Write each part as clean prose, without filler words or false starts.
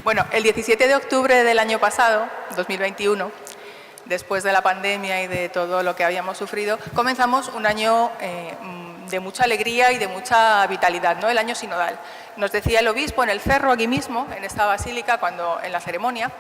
Bueno, el 17 de octubre del año pasado, 2021, después de la pandemia y de todo lo que habíamos sufrido, comenzamos un año de mucha alegría y de mucha vitalidad, ¿no? El año sinodal. Nos decía el obispo en el cerro, aquí mismo, en esta basílica, en la ceremonia,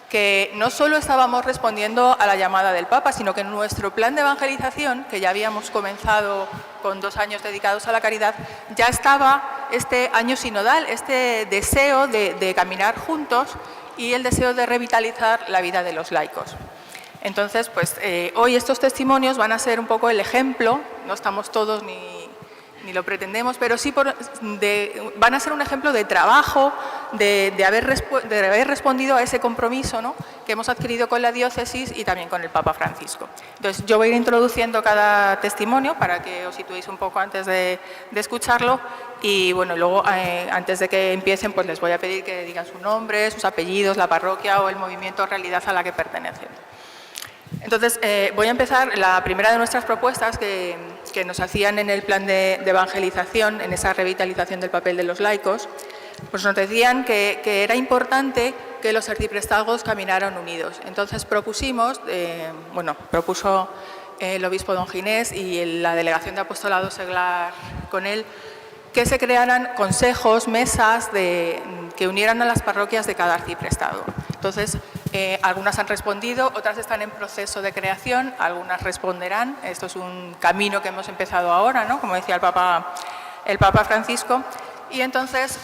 que no solo estábamos respondiendo a la llamada del Papa, sino que en nuestro plan de evangelización, que ya habíamos comenzado con 2 años dedicados a la caridad, ya estaba este año sinodal, este deseo de caminar juntos y el deseo de revitalizar la vida de los laicos. Entonces, pues hoy estos testimonios van a ser un poco el ejemplo, no estamos todos ni lo pretendemos, pero sí van a ser un ejemplo de trabajo, de haber respondido a ese compromiso, ¿no?, que hemos adquirido con la diócesis y también con el Papa Francisco. Entonces, yo voy a ir introduciendo cada testimonio para que os situéis un poco antes de escucharlo y, bueno, luego, antes de que empiecen, pues les voy a pedir que digan su nombre, sus apellidos, la parroquia o el movimiento o realidad a la que pertenecen. Entonces, voy a empezar. La primera de nuestras propuestas que nos hacían en el plan de evangelización, en esa revitalización del papel de los laicos, pues nos decían que era importante que los arciprestazgos caminaran unidos. Entonces propuso el obispo don Ginés y la delegación de apostolado seglar con él, que se crearan consejos, mesas que unieran a las parroquias de cada arciprestazgo. Entonces, algunas han respondido, otras están en proceso de creación, algunas responderán. Esto es un camino que hemos empezado ahora, ¿no?, como decía el Papa Francisco. Y entonces,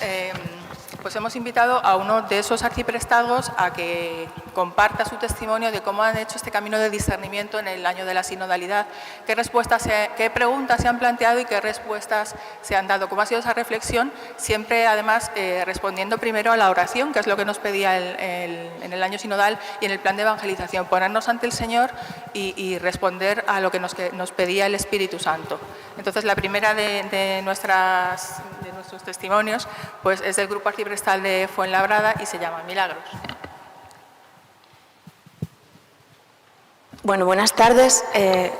pues hemos invitado a uno de esos arciprestazgos a que comparta su testimonio de cómo han hecho este camino de discernimiento en el año de la sinodalidad, qué preguntas se han planteado y qué respuestas se han dado, cómo ha sido esa reflexión, siempre además respondiendo primero a la oración, que es lo que nos pedía en el año sinodal y en el plan de evangelización, ponernos ante el Señor y responder a lo que nos pedía el Espíritu Santo. Entonces, la primera de nuestros testimonios pues es del Grupo Arciprestal de Fuenlabrada y se llama Milagros. Bueno, buenas tardes.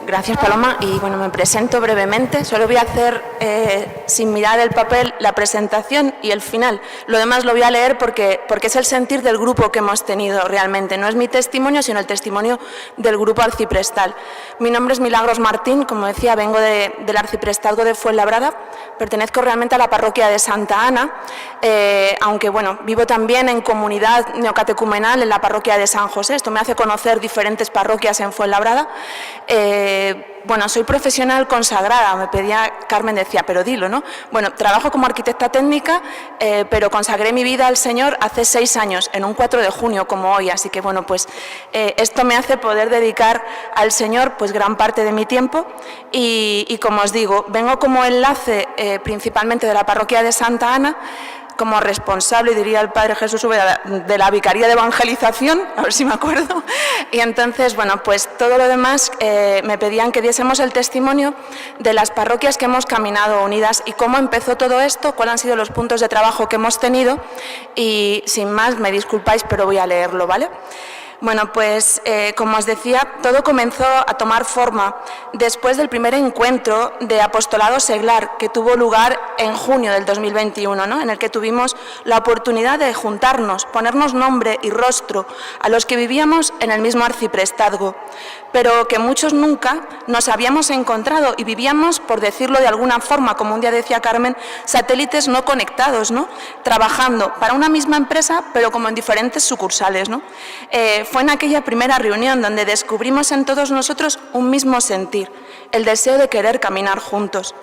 Gracias, Paloma. Y bueno, me presento brevemente. Solo voy a hacer, sin mirar el papel, la presentación y el final. Lo demás lo voy a leer porque es el sentir del grupo que hemos tenido realmente. No es mi testimonio, sino el testimonio del Grupo Arciprestal. Mi nombre es Milagros Martín. Como decía, vengo del Arciprestazgo de Fuenlabrada. Pertenezco realmente a la parroquia de Santa Ana, aunque bueno, vivo también en comunidad neocatecumenal en la parroquia de San José. Esto me hace conocer diferentes parroquias en Fuenlabrada. Bueno, soy profesional consagrada, me pedía, Carmen decía, pero dilo, ¿no? Bueno, trabajo como arquitecta técnica, pero consagré mi vida al Señor hace 6 años, en un 4 de junio como hoy, así que bueno, pues esto me hace poder dedicar al Señor pues gran parte de mi tiempo y como os digo, vengo como enlace principalmente de la parroquia de Santa Ana, como responsable, diría el Padre Jesús Úbeda, de la Vicaría de Evangelización, a ver si me acuerdo, y entonces, bueno, pues todo lo demás me pedían que diésemos el testimonio de las parroquias que hemos caminado unidas y cómo empezó todo esto, cuáles han sido los puntos de trabajo que hemos tenido y, sin más, me disculpáis, pero voy a leerlo, ¿vale? Bueno, pues como os decía, todo comenzó a tomar forma después del primer encuentro de apostolado seglar que tuvo lugar en junio del 2021, ¿no?, en el que tuvimos la oportunidad de juntarnos, ponernos nombre y rostro a los que vivíamos en el mismo arciprestazgo, pero que muchos nunca nos habíamos encontrado y vivíamos, por decirlo de alguna forma, como un día decía Carmen, satélites no conectados, ¿no?, trabajando para una misma empresa, pero como en diferentes sucursales, ¿no? Fue en aquella primera reunión donde descubrimos en todos nosotros un mismo sentir, el deseo de querer caminar juntos.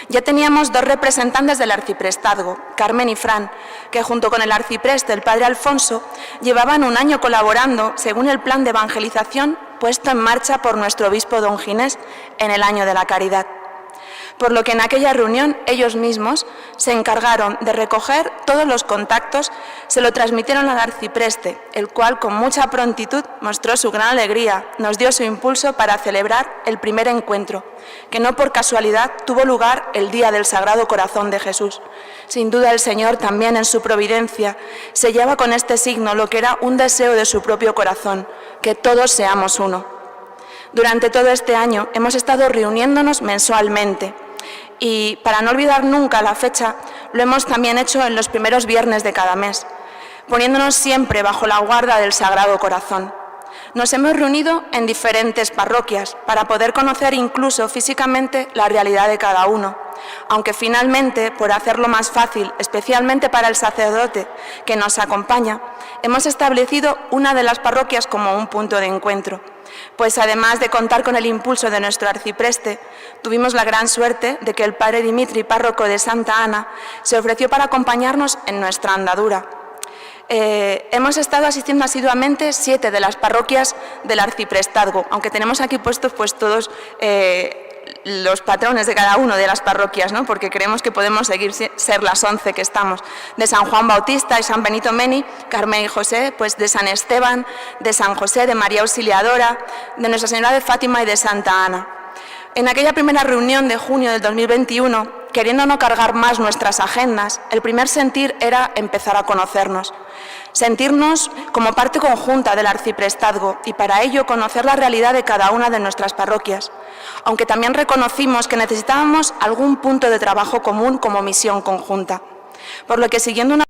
Ya teníamos 2 representantes del arciprestazgo, Carmen y Fran, que junto con el arcipreste, el padre Alfonso, llevaban 1 año colaborando según el plan de evangelización puesto en marcha por nuestro obispo don Ginés en el año de la caridad. Por lo que en aquella reunión ellos mismos se encargaron de recoger todos los contactos, se lo transmitieron al arcipreste, el cual con mucha prontitud mostró su gran alegría, nos dio su impulso para celebrar el primer encuentro, que no por casualidad tuvo lugar el día del Sagrado Corazón de Jesús. Sin duda el Señor también en su providencia sellaba con este signo lo que era un deseo de su propio corazón, que todos seamos uno. Durante todo este año hemos estado reuniéndonos mensualmente y, para no olvidar nunca la fecha, lo hemos también hecho en los primeros viernes de cada mes. poniéndonos siempre bajo la guarda del Sagrado Corazón. Nos hemos reunido en diferentes parroquias para poder conocer incluso físicamente la realidad de cada uno, aunque finalmente, por hacerlo más fácil, especialmente para el sacerdote que nos acompaña, hemos establecido una de las parroquias como un punto de encuentro, pues además de contar con el impulso de nuestro arcipreste, tuvimos la gran suerte de que el padre Dimitri, párroco de Santa Ana, se ofreció para acompañarnos en nuestra andadura. Hemos estado asistiendo asiduamente 7 de las parroquias del arciprestazgo, aunque tenemos aquí puestos pues todos los patrones de cada una de las parroquias, ¿no? Porque creemos que podemos seguir ser las 11 que estamos, de San Juan Bautista y San Benito Meni, Carmen y José, pues de San Esteban, de San José, de María Auxiliadora, de Nuestra Señora de Fátima y de Santa Ana. En aquella primera reunión de junio del 2021, queriendo no cargar más nuestras agendas, el primer sentir era empezar a conocernos, sentirnos como parte conjunta del arciprestazgo y para ello conocer la realidad de cada una de nuestras parroquias, aunque también reconocimos que necesitábamos algún punto de trabajo común como misión conjunta, por lo que siguiendo una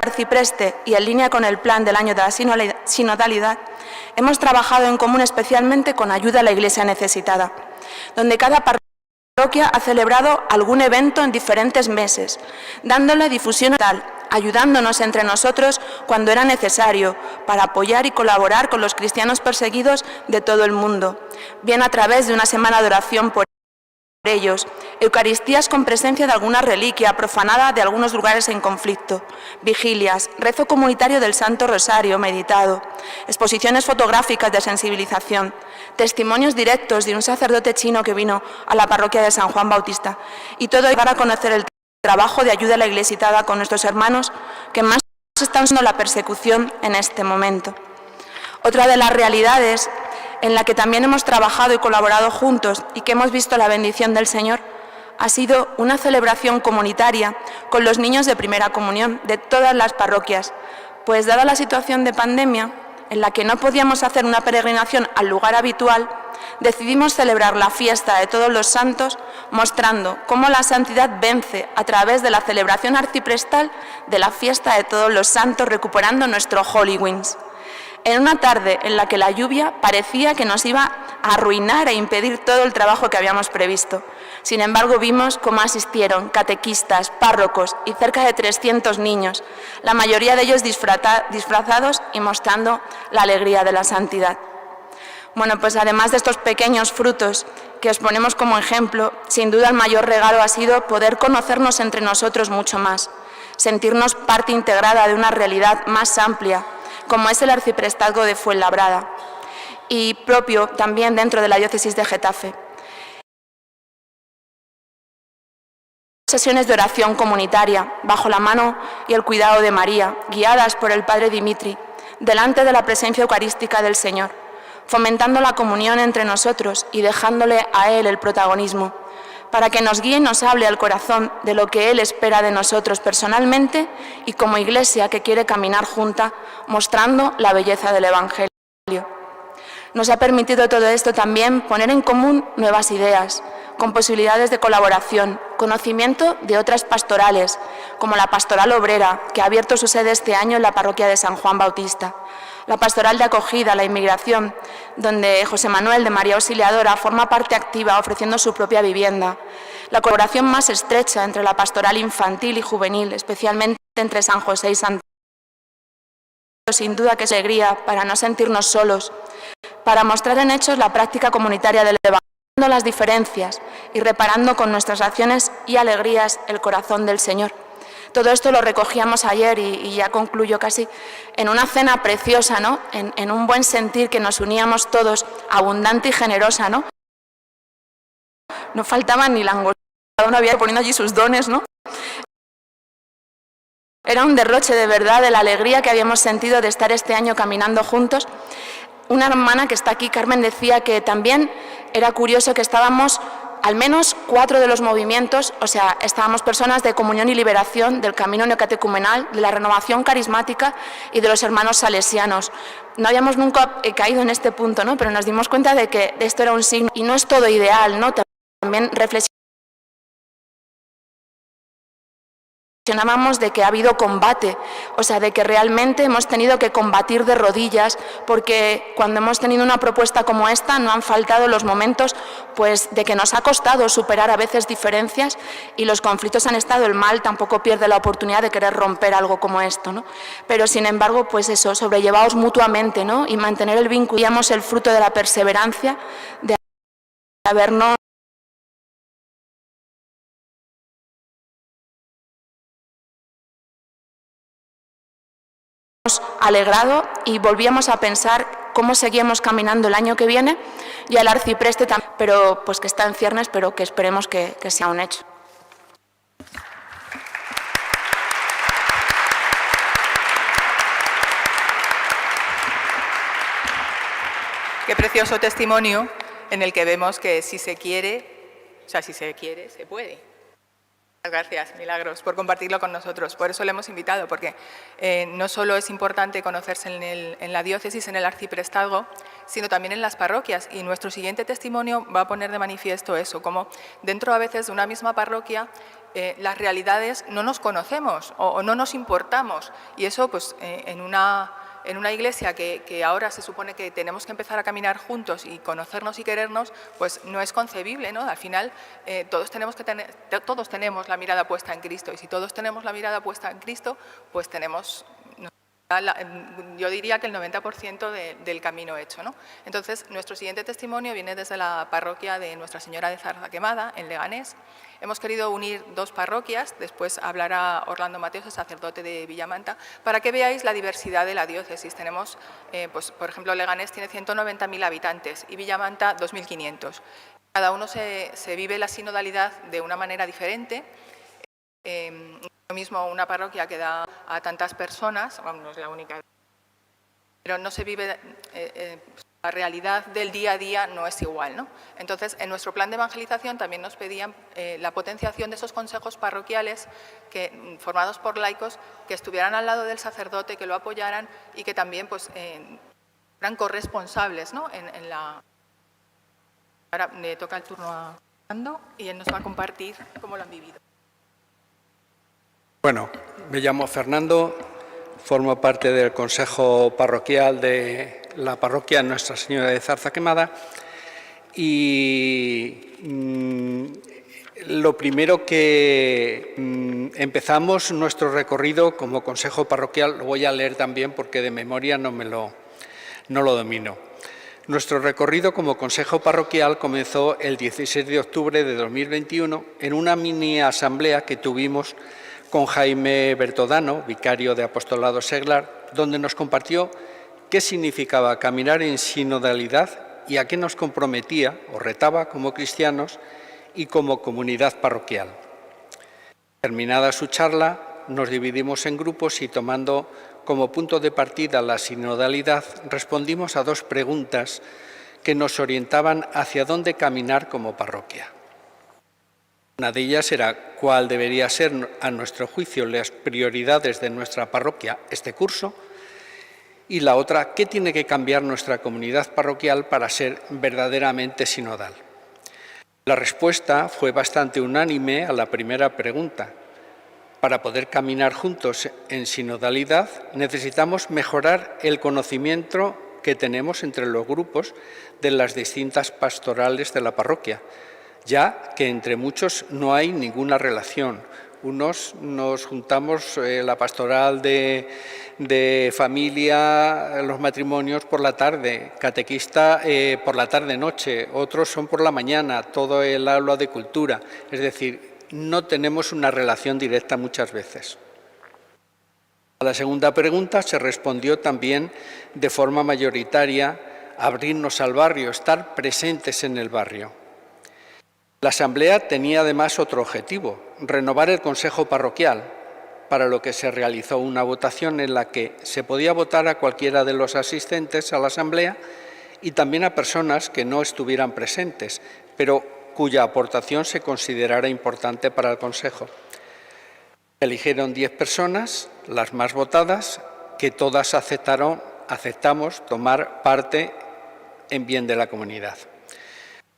arcipreste y en línea con el plan del año de la sinodalidad, hemos trabajado en común especialmente con ayuda a la Iglesia necesitada, donde cada parroquia ha celebrado algún evento en diferentes meses, dándole difusión tal, ayudándonos entre nosotros cuando era necesario para apoyar y colaborar con los cristianos perseguidos de todo el mundo, bien a través de una semana de oración por ellos, eucaristías con presencia de alguna reliquia profanada de algunos lugares en conflicto, vigilias, rezo comunitario del Santo Rosario meditado, exposiciones fotográficas de sensibilización, testimonios directos de un sacerdote chino que vino a la parroquia de San Juan Bautista, y todo ello para conocer el trabajo de ayuda a la iglesitada con nuestros hermanos que más están siendo la persecución en este momento. Otra de las realidades en la que también hemos trabajado y colaborado juntos y que hemos visto la bendición del Señor, ha sido una celebración comunitaria con los niños de primera comunión de todas las parroquias, pues dada la situación de pandemia, en la que no podíamos hacer una peregrinación al lugar habitual, decidimos celebrar la fiesta de todos los santos, mostrando cómo la santidad vence a través de la celebración arciprestal de la fiesta de todos los santos, recuperando nuestro Holy Wings. En una tarde en la que la lluvia parecía que nos iba a arruinar e impedir todo el trabajo que habíamos previsto. Sin embargo, vimos cómo asistieron catequistas, párrocos y cerca de 300 niños, la mayoría de ellos disfrazados y mostrando la alegría de la santidad. Bueno, pues además de estos pequeños frutos que os ponemos como ejemplo, sin duda el mayor regalo ha sido poder conocernos entre nosotros mucho más, sentirnos parte integrada de una realidad más amplia, como es el arciprestazgo de Fuenlabrada, y propio también dentro de la diócesis de Getafe. Sesiones de oración comunitaria, bajo la mano y el cuidado de María, guiadas por el padre Dimitri, delante de la presencia eucarística del Señor, fomentando la comunión entre nosotros y dejándole a Él el protagonismo, para que nos guíe y nos hable al corazón de lo que Él espera de nosotros personalmente y como Iglesia que quiere caminar junta, mostrando la belleza del Evangelio. Nos ha permitido todo esto también poner en común nuevas ideas, con posibilidades de colaboración, conocimiento de otras pastorales, como la Pastoral Obrera, que ha abierto su sede este año en la parroquia de San Juan Bautista, la Pastoral de Acogida, la Inmigración, donde José Manuel de María Auxiliadora forma parte activa ofreciendo su propia vivienda, la colaboración más estrecha entre la Pastoral Infantil y Juvenil, especialmente entre San José y Santa Ana. Sin duda que es alegría para no sentirnos solos, para mostrar en hechos la práctica comunitaria del Evangelio, las diferencias y reparando con nuestras acciones y alegrías el corazón del Señor. Todo esto lo recogíamos ayer y ya concluyo casi en una cena preciosa, ¿no? En un buen sentir que nos uníamos todos, abundante y generosa, ¿no? No faltaba ni langosta, cada uno había poniendo allí sus dones, ¿no? Era un derroche de verdad de la alegría que habíamos sentido de estar este año caminando juntos. Una hermana que está aquí, Carmen, decía que también era curioso que estábamos al menos 4 de los movimientos, o sea, estábamos personas de Comunión y Liberación, del Camino Neocatecumenal, de la Renovación Carismática y de los hermanos salesianos. No habíamos nunca caído en este punto, ¿no? Pero nos dimos cuenta de que esto era un signo y no es todo ideal, ¿no? También reflexionamos mencionábamos de que ha habido combate, o sea, de que realmente hemos tenido que combatir de rodillas, porque cuando hemos tenido una propuesta como esta no han faltado los momentos pues, de que nos ha costado superar a veces diferencias y los conflictos han estado, el mal tampoco pierde la oportunidad de querer romper algo como esto, ¿no? Pero sin embargo, pues eso, sobrellevaos mutuamente, ¿no? Y mantener el vínculo, digamos, el fruto de la perseverancia, de habernos alegrado y volvíamos a pensar cómo seguíamos caminando el año que viene y al arcipreste también, pero pues que está en ciernes, pero que esperemos que sea un hecho. Qué precioso testimonio en el que vemos que si se quiere, o sea, si se quiere, se puede. Gracias, Milagros, por compartirlo con nosotros. Por eso le hemos invitado, porque no solo es importante conocerse en la diócesis, en el arciprestazgo, sino también en las parroquias. Y nuestro siguiente testimonio va a poner de manifiesto eso, como dentro a veces de una misma parroquia las realidades no nos conocemos o no nos importamos. Y eso, pues, en una iglesia que ahora se supone que tenemos que empezar a caminar juntos y conocernos y querernos, pues no es concebible, ¿no? Al final todos tenemos la mirada puesta en Cristo, y si todos tenemos la mirada puesta en Cristo, pues tenemos, yo diría que el 90% del camino hecho, ¿no? Entonces, nuestro siguiente testimonio viene desde la parroquia de Nuestra Señora de Zarza Quemada, en Leganés. Hemos querido unir dos parroquias, después hablará Orlando Mateos, el sacerdote de Villamanta, para que veáis la diversidad de la diócesis. Tenemos, pues, por ejemplo, Leganés tiene 190.000 habitantes y Villamanta 2.500. Cada uno se vive la sinodalidad de una manera diferente. Lo mismo una parroquia que da a tantas personas, bueno, no es la única, pero no se vive, la realidad del día a día no es igual, ¿no? Entonces, en nuestro plan de evangelización también nos pedían la potenciación de esos consejos parroquiales formados por laicos que estuvieran al lado del sacerdote, que lo apoyaran y que también pues, eran corresponsables, ¿no? Ahora le toca el turno a Fernando y él nos va a compartir cómo lo han vivido. Bueno, me llamo Fernando, formo parte del Consejo Parroquial de la parroquia Nuestra Señora de Zarza Quemada y lo primero que empezamos nuestro recorrido como Consejo Parroquial, lo voy a leer también porque de memoria no lo domino. Nuestro recorrido como Consejo Parroquial comenzó el 16 de octubre de 2021 en una mini asamblea que tuvimos con Jaime Bertodano, vicario de Apostolado Seglar, donde nos compartió qué significaba caminar en sinodalidad y a qué nos comprometía o retaba como cristianos y como comunidad parroquial. Terminada su charla, nos dividimos en grupos y tomando como punto de partida la sinodalidad, respondimos a dos preguntas que nos orientaban hacia dónde caminar como parroquia. Una de ellas era cuál debería ser, a nuestro juicio, las prioridades de nuestra parroquia este curso, y la otra, qué tiene que cambiar nuestra comunidad parroquial para ser verdaderamente sinodal. La respuesta fue bastante unánime a la primera pregunta. Para poder caminar juntos en sinodalidad, necesitamos mejorar el conocimiento que tenemos entre los grupos de las distintas pastorales de la parroquia, ya que entre muchos no hay ninguna relación. Unos nos juntamos la pastoral de familia, los matrimonios por la tarde, catequista por la tarde-noche, otros son por la mañana, todo el aula de cultura. Es decir, no tenemos una relación directa muchas veces. A la segunda pregunta se respondió también de forma mayoritaria: abrirnos al barrio, estar presentes en el barrio. La asamblea tenía además otro objetivo: renovar el consejo parroquial, para lo que se realizó una votación en la que se podía votar a cualquiera de los asistentes a la asamblea y también a personas que no estuvieran presentes, pero cuya aportación se considerara importante para el consejo. Eligieron 10 personas, las más votadas, que todas aceptamos tomar parte en bien de la comunidad.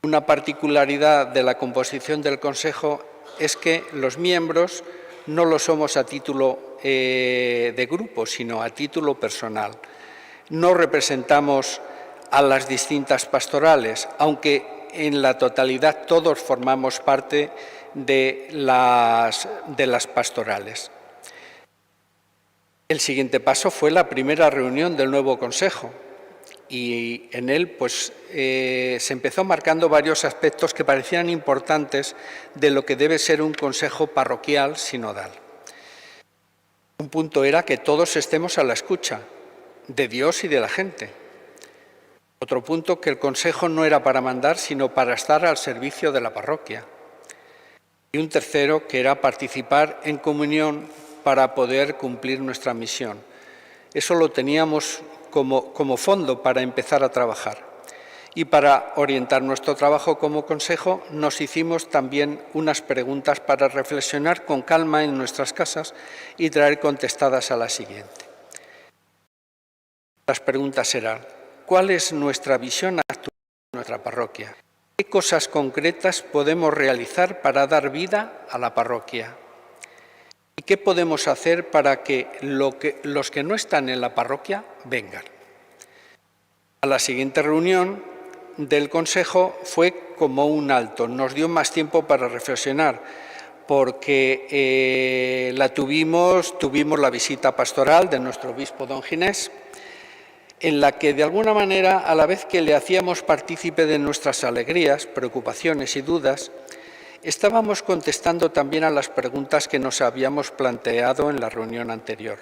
Una particularidad de la composición del Consejo es que los miembros no lo somos a título de grupo, sino a título personal. No representamos a las distintas pastorales, aunque en la totalidad todos formamos parte de las pastorales. El siguiente paso fue la primera reunión del nuevo Consejo y en él se empezó marcando varios aspectos que parecían importantes de lo que debe ser un consejo parroquial sinodal. Un punto era que todos estemos a la escucha de Dios y de la gente. Otro punto, que el consejo no era para mandar, sino para estar al servicio de la parroquia. Y un tercero, que era participar en comunión para poder cumplir nuestra misión. Eso lo teníamos como fondo para empezar a trabajar. Y para orientar nuestro trabajo como consejo nos hicimos también unas preguntas para reflexionar con calma en nuestras casas y traer contestadas a la siguiente. Las preguntas eran: ¿cuál es nuestra visión actual de nuestra parroquia? ¿Qué cosas concretas podemos realizar para dar vida a la parroquia? ¿Y qué podemos hacer para que los que no están en la parroquia vengan? A la siguiente reunión del Consejo fue como un alto, nos dio más tiempo para reflexionar, porque tuvimos la visita pastoral de nuestro obispo don Ginés, en la que de alguna manera, a la vez que le hacíamos partícipe de nuestras alegrías, preocupaciones y dudas, estábamos contestando también a las preguntas que nos habíamos planteado en la reunión anterior.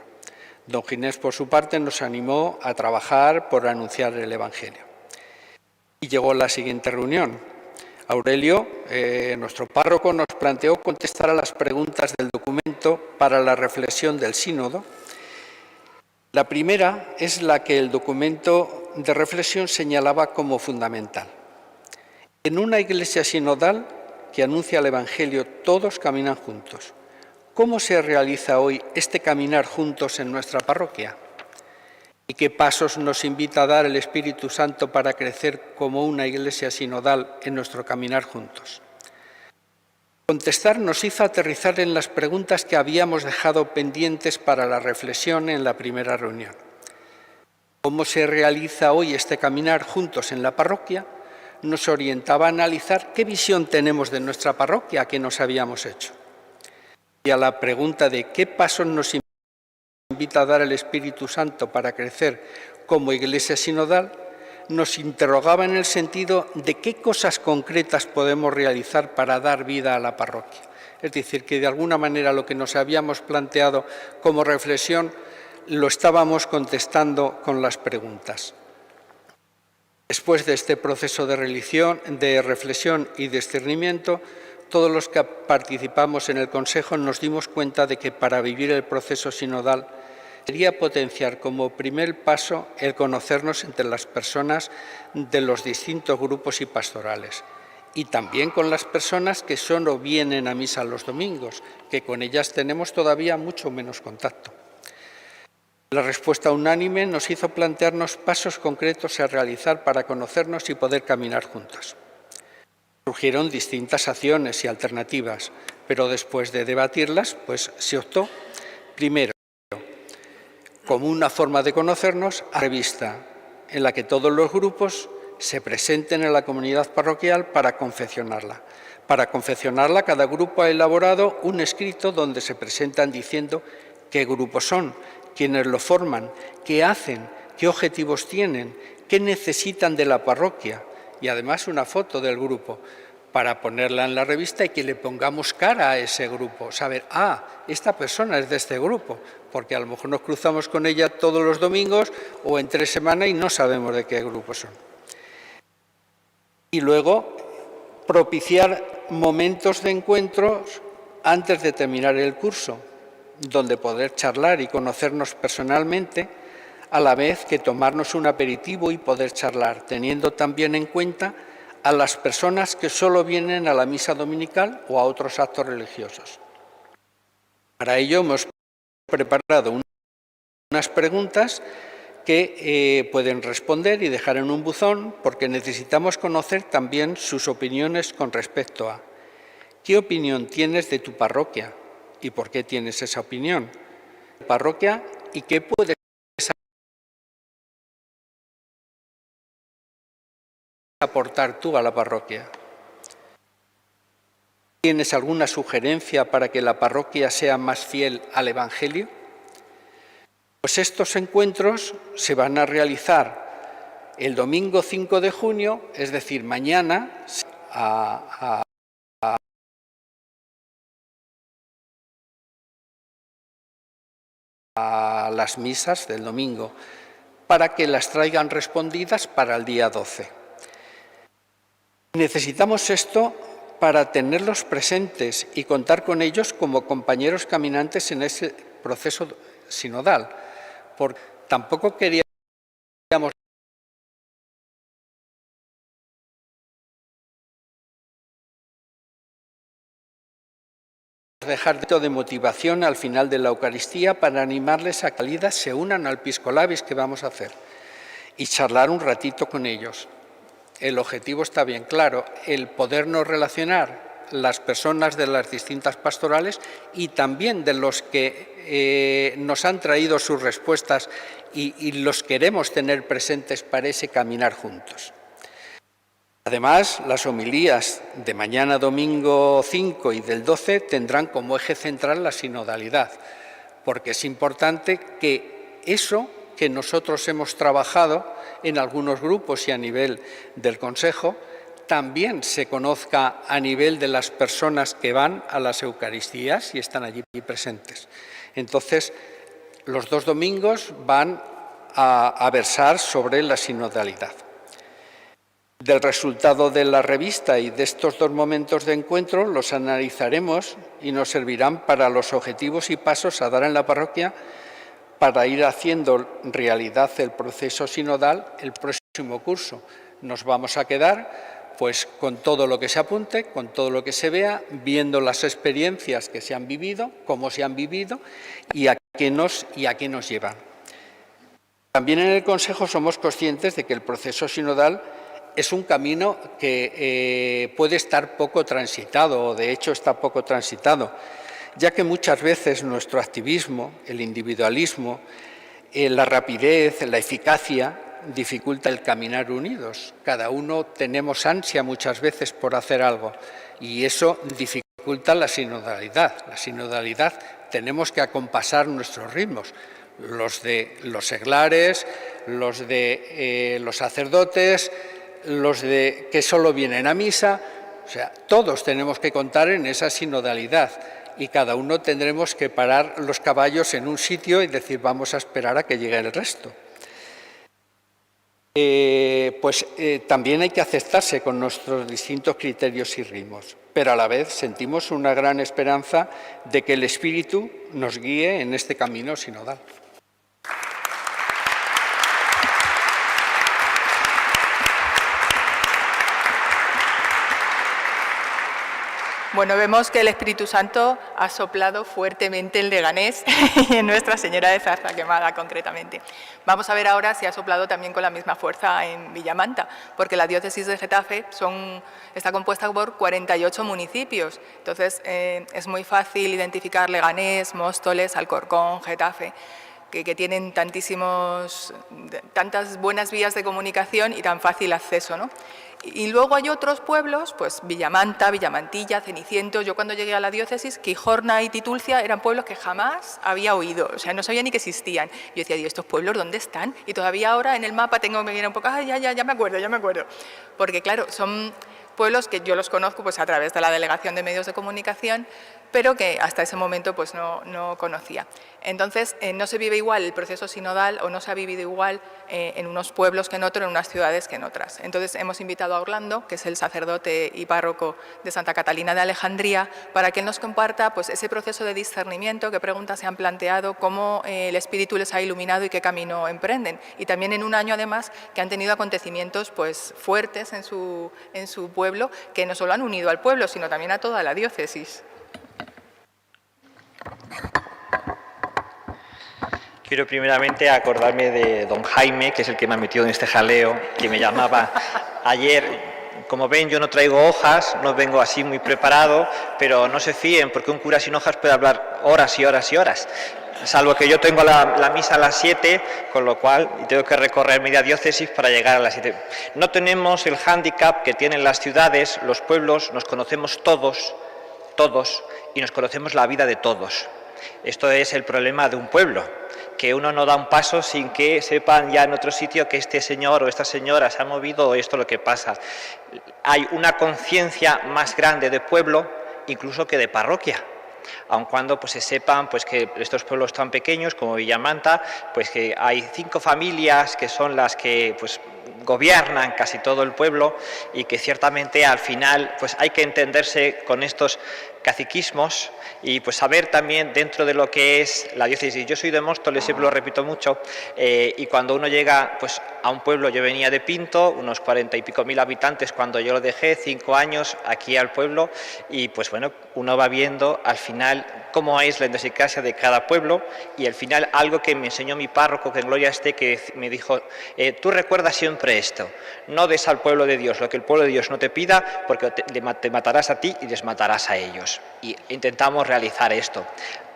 Don Ginés, por su parte, nos animó a trabajar por anunciar el Evangelio. Y llegó la siguiente reunión. Aurelio, nuestro párroco, nos planteó contestar a las preguntas del documento para la reflexión del sínodo. La primera es la que el documento de reflexión señalaba como fundamental. En una iglesia sinodal que anuncia el Evangelio, todos caminan juntos. ¿Cómo se realiza hoy este caminar juntos en nuestra parroquia? ¿Y qué pasos nos invita a dar el Espíritu Santo para crecer como una iglesia sinodal en nuestro caminar juntos? Contestar nos hizo aterrizar en las preguntas que habíamos dejado pendientes para la reflexión en la primera reunión. ¿Cómo se realiza hoy este caminar juntos en la parroquia? Nos orientaba a analizar qué visión tenemos de nuestra parroquia que nos habíamos hecho. Y a la pregunta de qué pasos nos invita a dar el Espíritu Santo para crecer como iglesia sinodal, nos interrogaba en el sentido de qué cosas concretas podemos realizar para dar vida a la parroquia. Es decir, que de alguna manera lo que nos habíamos planteado como reflexión lo estábamos contestando con las preguntas. Después de este proceso de reflexión y discernimiento, todos los que participamos en el Consejo nos dimos cuenta de que para vivir el proceso sinodal sería potenciar como primer paso el conocernos entre las personas de los distintos grupos y pastorales, y también con las personas que solo vienen a misa los domingos, que con ellas tenemos todavía mucho menos contacto. La respuesta unánime nos hizo plantearnos pasos concretos a realizar para conocernos y poder caminar juntos. Surgieron distintas acciones y alternativas, pero después de debatirlas, se optó, primero, como una forma de conocernos, a revista, en la que todos los grupos se presenten en la comunidad parroquial para confeccionarla. Para confeccionarla, cada grupo ha elaborado un escrito donde se presentan diciendo qué grupos son, quiénes lo forman, qué hacen, qué objetivos tienen, qué necesitan de la parroquia, y además una foto del grupo para ponerla en la revista y que le pongamos cara a ese grupo, saber, esta persona es de este grupo, porque a lo mejor nos cruzamos con ella todos los domingos o entre semana y no sabemos de qué grupo son. Y luego propiciar momentos de encuentros antes de terminar el curso, donde poder charlar y conocernos personalmente, a la vez que tomarnos un aperitivo y poder charlar, teniendo también en cuenta a las personas que solo vienen a la misa dominical o a otros actos religiosos. Para ello hemos preparado unas preguntas que pueden responder y dejar en un buzón, porque necesitamos conocer también sus opiniones con respecto a ¿qué opinión tienes de tu parroquia? ¿Y por qué tienes esa opinión? Parroquia, ¿y qué puedes aportar tú a la parroquia? ¿Tienes alguna sugerencia para que la parroquia sea más fiel al Evangelio? Pues estos encuentros se van a realizar el domingo 5 de junio, es decir, mañana, a las misas del domingo, para que las traigan respondidas para el día 12. Necesitamos esto para tenerlos presentes y contar con ellos como compañeros caminantes en ese proceso sinodal, porque tampoco queríamos dejar de motivación al final de la Eucaristía para animarles a que salidas se unan al Piscolabis que vamos a hacer y charlar un ratito con ellos. El objetivo está bien claro, el podernos relacionar las personas de las distintas pastorales y también de los que nos han traído sus respuestas y los queremos tener presentes para ese caminar juntos. Además, las homilías de mañana domingo 5 y del 12 tendrán como eje central la sinodalidad, porque es importante que eso que nosotros hemos trabajado en algunos grupos y a nivel del Consejo, también se conozca a nivel de las personas que van a las Eucaristías y están allí presentes. Entonces, los 2 domingos van a versar sobre la sinodalidad. Del resultado de la revista y de estos 2 momentos de encuentro los analizaremos y nos servirán para los objetivos y pasos a dar en la parroquia para ir haciendo realidad el proceso sinodal el próximo curso. Nos vamos a quedar pues con todo lo que se apunte, con todo lo que se vea, viendo las experiencias que se han vivido, cómo se han vivido y a qué nos llevan. También en el Consejo somos conscientes de que el proceso sinodal es un camino que puede estar poco transitado, o de hecho está poco transitado, ya que muchas veces nuestro activismo, el individualismo, la rapidez, la eficacia, dificulta el caminar unidos. Cada uno tenemos ansia muchas veces por hacer algo y eso dificulta la sinodalidad. La sinodalidad tenemos que acompasar nuestros ritmos, los de los seglares, los de los sacerdotes, los de que solo vienen a misa, o sea, todos tenemos que contar en esa sinodalidad y cada uno tendremos que parar los caballos en un sitio y decir vamos a esperar a que llegue el resto. También hay que aceptarse con nuestros distintos criterios y ritmos, pero a la vez sentimos una gran esperanza de que el Espíritu nos guíe en este camino sinodal. Bueno, vemos que el Espíritu Santo ha soplado fuertemente en Leganés y en Nuestra Señora de Zarza Quemada concretamente. Vamos a ver ahora si ha soplado también con la misma fuerza en Villamanta, porque la diócesis de Getafe está compuesta por 48 municipios. Entonces, es muy fácil identificar Leganés, Móstoles, Alcorcón, Getafe, que tienen tantas buenas vías de comunicación y tan fácil acceso, ¿no? Y luego hay otros pueblos, pues Villamanta, Villamantilla, Cenicientos. Yo cuando llegué a la diócesis, Quijorna y Titulcia eran pueblos que jamás había oído, o sea, no sabía ni que existían. Yo decía, ¿y estos pueblos dónde están? Y todavía ahora en el mapa tengo que ir un poco, ya me acuerdo. Porque claro, son pueblos que yo los conozco pues a través de la Delegación de Medios de Comunicación, pero que hasta ese momento pues no conocía. Entonces, no se vive igual el proceso sinodal o no se ha vivido igual en unos pueblos que en otros, en unas ciudades que en otras. Entonces, hemos invitado a Orlando, que es el sacerdote y párroco de Santa Catalina de Alejandría, para que él nos comparta pues, ese proceso de discernimiento, qué preguntas se han planteado, cómo el Espíritu les ha iluminado y qué camino emprenden. Y también en un año, además, que han tenido acontecimientos pues, fuertes en su pueblo, que no solo han unido al pueblo, sino también a toda la diócesis. Quiero primeramente acordarme de don Jaime, que es el que me ha metido en este jaleo, que me llamaba ayer como ven, yo no traigo hojas, no vengo así muy preparado, pero no se fíen, porque un cura sin hojas puede hablar horas y horas y horas. Salvo que yo tengo la misa a las 7, con lo cual tengo que recorrer media diócesis para llegar a las 7. No tenemos el hándicap que tienen las ciudades, los pueblos, nos conocemos todos, y nos conocemos la vida de todos. Esto es el problema de un pueblo, que uno no da un paso sin que sepan ya en otro sitio que este señor o esta señora se ha movido o esto es lo que pasa. Hay una conciencia más grande de pueblo incluso que de parroquia. Aun cuando pues se sepan pues que estos pueblos tan pequeños como Villamanta, pues que hay 5 familias que son las que pues gobiernan casi todo el pueblo y que ciertamente al final pues hay que entenderse con estos caciquismos y pues saber también dentro de lo que es la diócesis. Yo soy de Móstoles, siempre lo repito mucho, y cuando uno llega pues a un pueblo, yo venía de Pinto, unos 40 y pico mil habitantes cuando yo lo dejé, 5 años aquí al pueblo, y pues bueno, uno va viendo al final cómo es la idiosincrasia de cada pueblo y al final algo que me enseñó mi párroco, que en gloria esté, que me dijo, tú recuerda siempre esto, no des al pueblo de Dios lo que el pueblo de Dios no te pida, porque te matarás a ti y les matarás a ellos. Y intentamos realizar esto.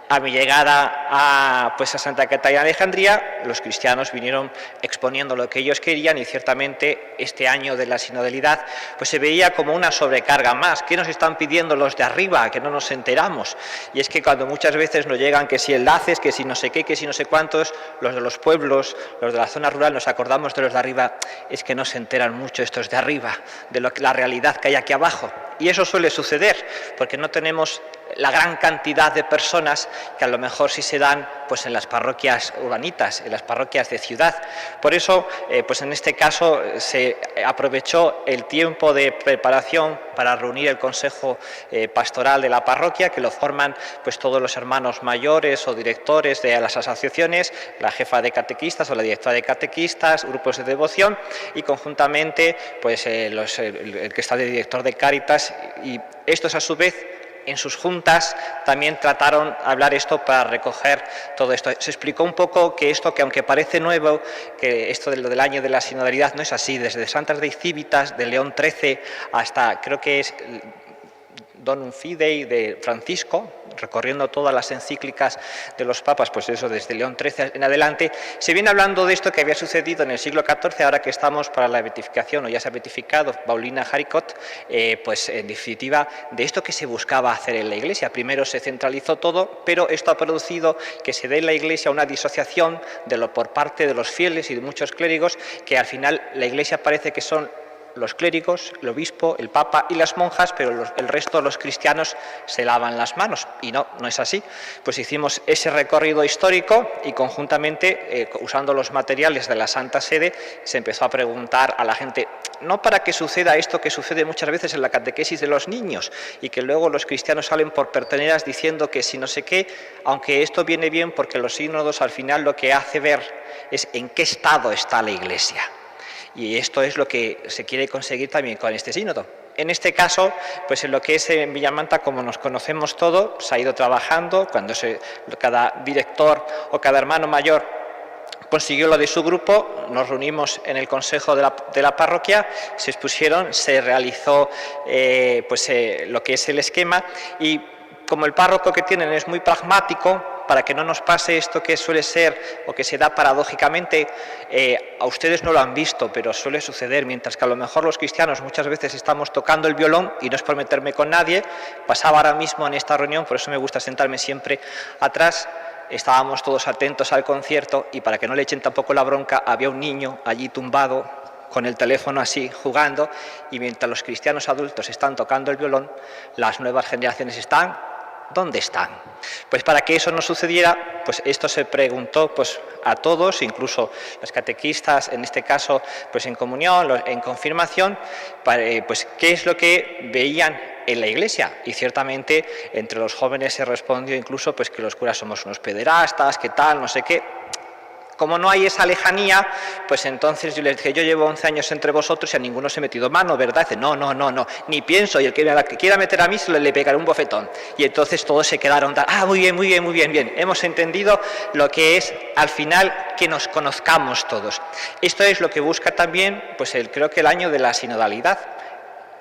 A mi llegada a Santa Catarina de Alejandría, los cristianos vinieron exponiendo lo que ellos querían y ciertamente este año de la sinodalidad pues se veía como una sobrecarga más. ¿Qué nos están pidiendo los de arriba? Que no nos enteramos. Y es que cuando muchas veces nos llegan que si enlaces, que si no sé qué, que si no sé cuántos, los de los pueblos, los de la zona rural, nos acordamos de los de arriba, es que no se enteran mucho estos de arriba, de la realidad que hay aquí abajo. Y eso suele suceder, porque no tenemos la gran cantidad de personas que a lo mejor sí se dan pues en las parroquias urbanitas, en las parroquias de ciudad. Por eso, pues en este caso se aprovechó el tiempo de preparación para reunir el consejo pastoral de la parroquia, que lo forman pues todos los hermanos mayores o directores de las asociaciones, la jefa de catequistas o la directora de catequistas, grupos de devoción y conjuntamente pues el que está de director de Cáritas, y estos a su vez en sus juntas también trataron hablar esto para recoger todo esto. Se explicó un poco que esto, que aunque parece nuevo, que esto de lo del año de la sinodalidad no es así. Desde Santas Dei Civitas, de León XIII, hasta creo que es Donum Fidei de Francisco, recorriendo todas las encíclicas de los papas, pues eso desde León XIII en adelante, se viene hablando de esto que había sucedido en el siglo XIV, ahora que estamos para la beatificación, o ya se ha beatificado Paulina Haricot, pues en definitiva de esto que se buscaba hacer en la Iglesia. Primero se centralizó todo, pero esto ha producido que se dé en la Iglesia una disociación por parte de los fieles y de muchos clérigos, que al final la Iglesia parece que son los clérigos, el obispo, el papa y las monjas, pero el resto de los cristianos se lavan las manos. Y no es así. Pues hicimos ese recorrido histórico y conjuntamente, usando los materiales de la Santa Sede, se empezó a preguntar a la gente, no para que suceda esto que sucede muchas veces en la catequesis de los niños y que luego los cristianos salen por perteneras diciendo que si no sé qué, aunque esto viene bien porque los sínodos al final lo que hace ver es en qué estado está la Iglesia. Y esto es lo que se quiere conseguir también con este sínodo. En este caso, pues en lo que es en Villamanta, como nos conocemos todo, se ha ido trabajando, cuando cada director o cada hermano mayor consiguió lo de su grupo, nos reunimos en el consejo de la parroquia, se expusieron, se realizó lo que es el esquema, y como el párroco que tienen es muy pragmático, para que no nos pase esto que suele ser o que se da paradójicamente, a ustedes no lo han visto, pero suele suceder, mientras que a lo mejor los cristianos muchas veces estamos tocando el violón, y no es por meterme con nadie, pasaba ahora mismo en esta reunión, por eso me gusta sentarme siempre atrás, estábamos todos atentos al concierto y para que no le echen tampoco la bronca, había un niño allí tumbado con el teléfono así, jugando, y mientras los cristianos adultos están tocando el violón, las nuevas generaciones están... ¿Dónde están? Pues para que eso no sucediera, pues esto se preguntó pues a todos, incluso los catequistas, en este caso pues en comunión, en confirmación, pues qué es lo que veían en la Iglesia. Y ciertamente entre los jóvenes se respondió incluso pues que los curas somos unos pederastas, que tal, no sé qué. Como no hay esa lejanía, pues entonces yo les dije, yo llevo 11 años entre vosotros y a ninguno se he metido mano, ¿verdad? Dice, no, ni pienso, y el que quiera meter a mí se le pegaré un bofetón. Y entonces todos se quedaron, muy bien. Hemos entendido lo que es, al final, que nos conozcamos todos. Esto es lo que busca también, pues creo que el año de la sinodalidad.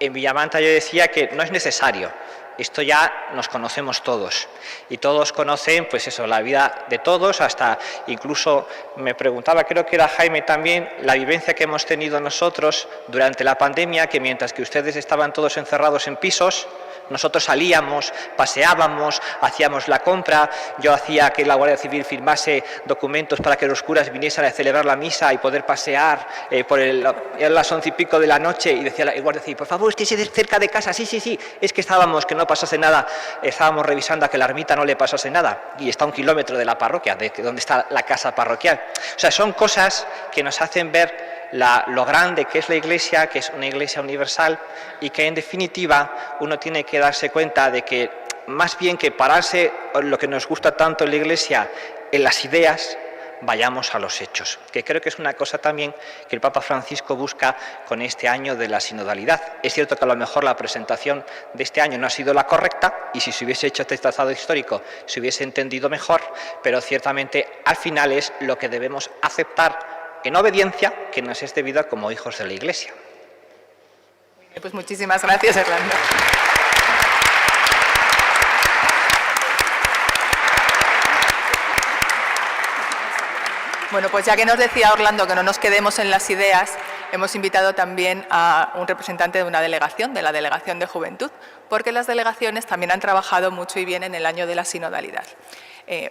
En Villamanta yo decía que no es necesario. Esto ya nos conocemos todos y todos conocen, pues eso, la vida de todos, hasta incluso me preguntaba, creo que era Jaime también, la vivencia que hemos tenido nosotros durante la pandemia, que mientras que ustedes estaban todos encerrados en pisos, nosotros salíamos, paseábamos, hacíamos la compra, yo hacía que la Guardia Civil firmase documentos para que los curas viniesen a celebrar la misa y poder pasear eran las 11:00 de la noche y decía el Guardia Civil, por favor, estése cerca de casa, sí, es que estábamos, que no pasase nada, estábamos revisando a que la ermita no le pasase nada y está a 1 kilómetro de la parroquia, de donde está la casa parroquial. O sea, son cosas que nos hacen ver lo grande que es la Iglesia, que es una Iglesia universal y que en definitiva uno tiene que darse cuenta de que más bien que pararse lo que nos gusta tanto en la Iglesia en las ideas, vayamos a los hechos, que creo que es una cosa también que el Papa Francisco busca con este año de la sinodalidad. Es cierto que a lo mejor la presentación de este año no ha sido la correcta y si se hubiese hecho este trazado histórico se hubiese entendido mejor, pero ciertamente al final es lo que debemos aceptar en obediencia que nos es debida como hijos de la Iglesia. Pues muchísimas gracias, Hernando. Bueno, pues ya que nos decía Orlando que no nos quedemos en las ideas, hemos invitado también a un representante de una delegación, de la Delegación de Juventud, porque las delegaciones también han trabajado mucho y bien en el año de la sinodalidad.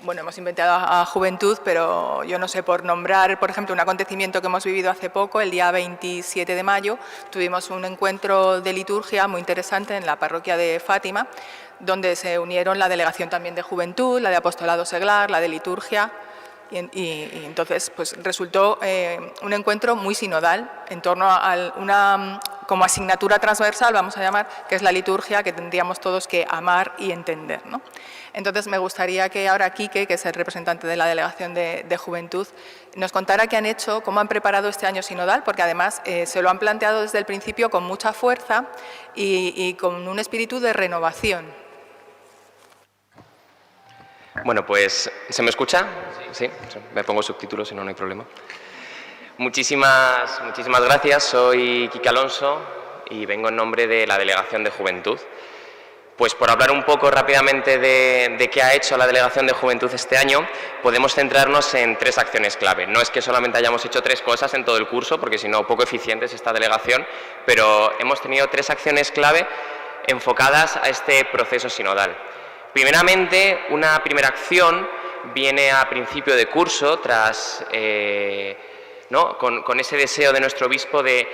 Bueno, hemos invitado a Juventud, pero yo no sé, por nombrar, por ejemplo, un acontecimiento que hemos vivido hace poco, el día 27 de mayo, tuvimos un encuentro de liturgia muy interesante en la parroquia de Fátima, donde se unieron la delegación también de Juventud, la de Apostolado Seglar, la de liturgia, y entonces pues resultó un encuentro muy sinodal en torno a una como asignatura transversal, vamos a llamar, que es la liturgia, que tendríamos todos que amar y entender, ¿no? Entonces me gustaría que ahora Quique, que es el representante de la Delegación de Juventud, nos contara qué han hecho, cómo han preparado este año sinodal, porque además se lo han planteado desde el principio con mucha fuerza y con un espíritu de renovación. Bueno, pues, ¿se me escucha? Sí, me pongo subtítulos, si no, no hay problema. Muchísimas gracias, soy Quique Alonso y vengo en nombre de la Delegación de Juventud. Pues por hablar un poco rápidamente de qué ha hecho la Delegación de Juventud este año, podemos centrarnos en 3 acciones clave. No es que solamente hayamos hecho 3 cosas en todo el curso, porque si no, poco eficiente es esta delegación, pero hemos tenido 3 acciones clave enfocadas a este proceso sinodal. Primeramente, una primera acción viene a principio de curso, tras, con ese deseo de nuestro obispo de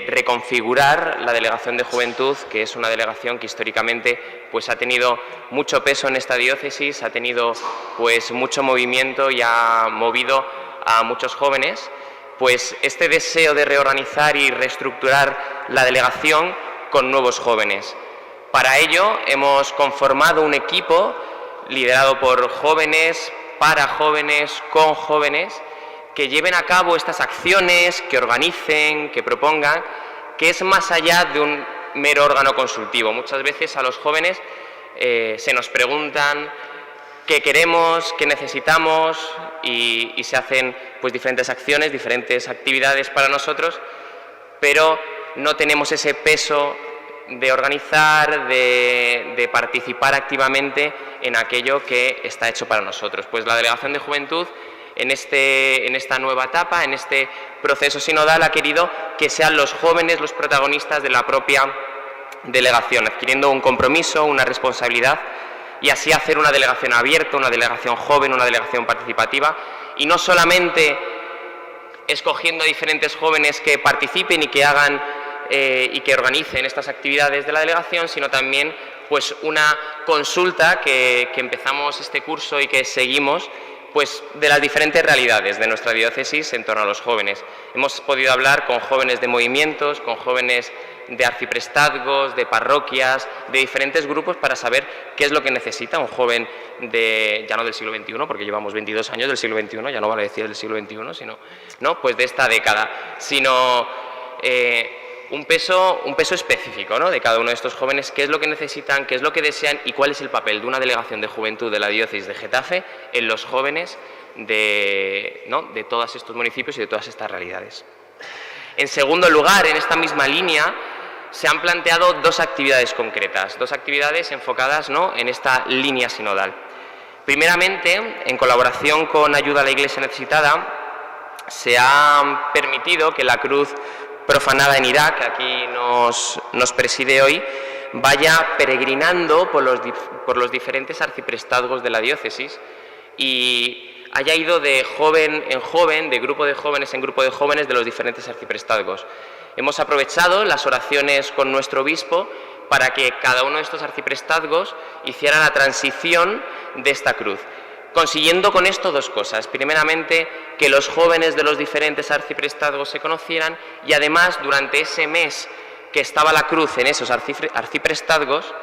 reconfigurar la Delegación de Juventud, que es una delegación que históricamente pues, ha tenido mucho peso en esta diócesis, ha tenido pues, mucho movimiento y ha movido a muchos jóvenes. Pues este deseo de reorganizar y reestructurar la delegación con nuevos jóvenes. Para ello hemos conformado un equipo liderado por jóvenes, para jóvenes, con jóvenes, que lleven a cabo estas acciones, que organicen, que propongan, que es más allá de un mero órgano consultivo. Muchas veces a los jóvenes se nos preguntan qué queremos, qué necesitamos y se hacen pues, diferentes acciones, diferentes actividades para nosotros, pero no tenemos ese peso de organizar, de participar activamente en aquello que está hecho para nosotros. Pues la Delegación de Juventud en esta nueva etapa, en este proceso sinodal, ha querido que sean los jóvenes los protagonistas de la propia delegación, adquiriendo un compromiso, una responsabilidad y así hacer una delegación abierta, una delegación joven, una delegación participativa y no solamente escogiendo a diferentes jóvenes que participen y que hagan y que organicen estas actividades de la delegación, sino también pues una consulta que empezamos este curso y que seguimos pues de las diferentes realidades de nuestra diócesis en torno a los jóvenes. Hemos podido hablar con jóvenes de movimientos, con jóvenes de arciprestazgos, de parroquias, de diferentes grupos para saber qué es lo que necesita un joven ya no del siglo XXI, porque llevamos 22 años del siglo XXI, ya no vale decir del siglo XXI, sino pues de esta década, sino un peso específico, ¿no? De cada uno de estos jóvenes, qué es lo que necesitan, qué es lo que desean y cuál es el papel de una delegación de juventud de la diócesis de Getafe en los jóvenes de todos estos municipios y de todas estas realidades. En segundo lugar, en esta misma línea, se han planteado dos actividades concretas, dos actividades enfocadas, ¿no?, en esta línea sinodal. Primeramente, en colaboración con Ayuda a la Iglesia Necesitada, se ha permitido que la cruz profanada en Irak, que aquí nos preside hoy, vaya peregrinando por los diferentes arciprestazgos de la diócesis y haya ido de joven en joven, de grupo de jóvenes en grupo de jóvenes de los diferentes arciprestazgos. Hemos aprovechado las oraciones con nuestro obispo para que cada uno de estos arciprestazgos hiciera la transición de esta cruz, consiguiendo con esto dos cosas. Primeramente, que los jóvenes de los diferentes arciprestazgos se conocieran y además, durante ese mes que estaba la cruz en esos arciprestazgos,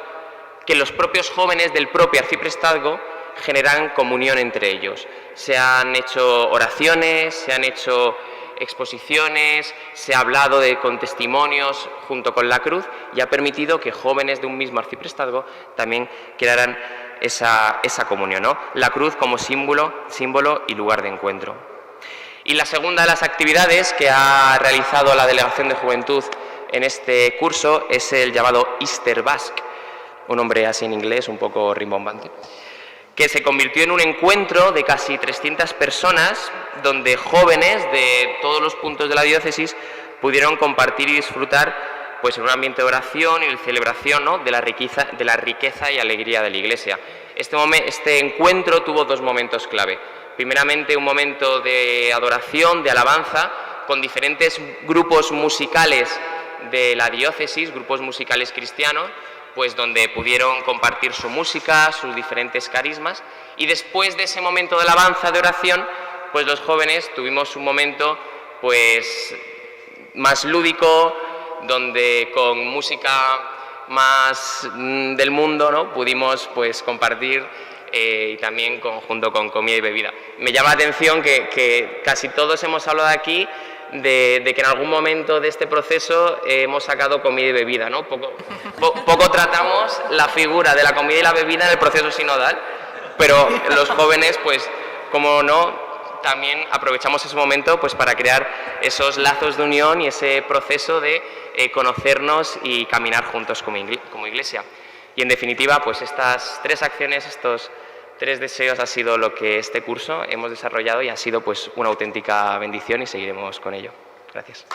que los propios jóvenes del propio arciprestazgo generan comunión entre ellos. Se han hecho oraciones, se han hecho exposiciones, se ha hablado con testimonios junto con la cruz y ha permitido que jóvenes de un mismo arciprestazgo también crearan esa comunión, ¿no? La cruz como símbolo y lugar de encuentro. Y la segunda de las actividades que ha realizado la Delegación de Juventud en este curso es el llamado Easter Basque, un nombre así en inglés un poco rimbombante, que se convirtió en un encuentro de casi 300 personas, donde jóvenes de todos los puntos de la diócesis pudieron compartir y disfrutar pues en un ambiente de oración y de celebración, ¿no?, de la riqueza y alegría de la Iglesia. Este encuentro tuvo dos momentos clave. Primeramente, un momento de adoración, de alabanza, con diferentes grupos musicales de la diócesis, grupos musicales cristianos, pues donde pudieron compartir su música, sus diferentes carismas, y después de ese momento de alabanza, de oración, pues los jóvenes tuvimos un momento pues más lúdico, donde con música más del mundo, ¿no?, pudimos pues compartir y también junto con comida y bebida. Me llama la atención que casi todos hemos hablado aquí de que en algún momento de este proceso hemos sacado comida y bebida, ¿no? Poco tratamos la figura de la comida y la bebida en el proceso sinodal, pero los jóvenes, pues, como no, también aprovechamos ese momento pues para crear esos lazos de unión y ese proceso de conocernos y caminar juntos como Iglesia. Y en definitiva, pues estas tres acciones, estos tres deseos ha sido lo que este curso hemos desarrollado y ha sido pues una auténtica bendición y seguiremos con ello. Gracias.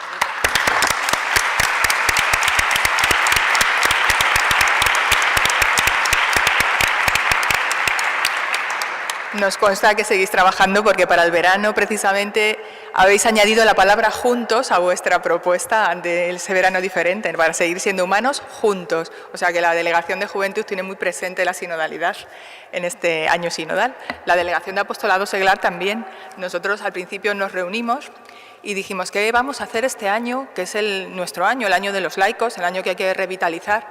Nos consta que seguís trabajando porque para el verano precisamente habéis añadido la palabra juntos a vuestra propuesta de ese verano diferente, para seguir siendo humanos juntos. O sea que la Delegación de Juventud tiene muy presente la sinodalidad en este año sinodal. La Delegación de Apostolado Seglar también. Nosotros al principio nos reunimos y dijimos, ¿qué vamos a hacer este año? Que es nuestro año, el año de los laicos, el año que hay que revitalizar.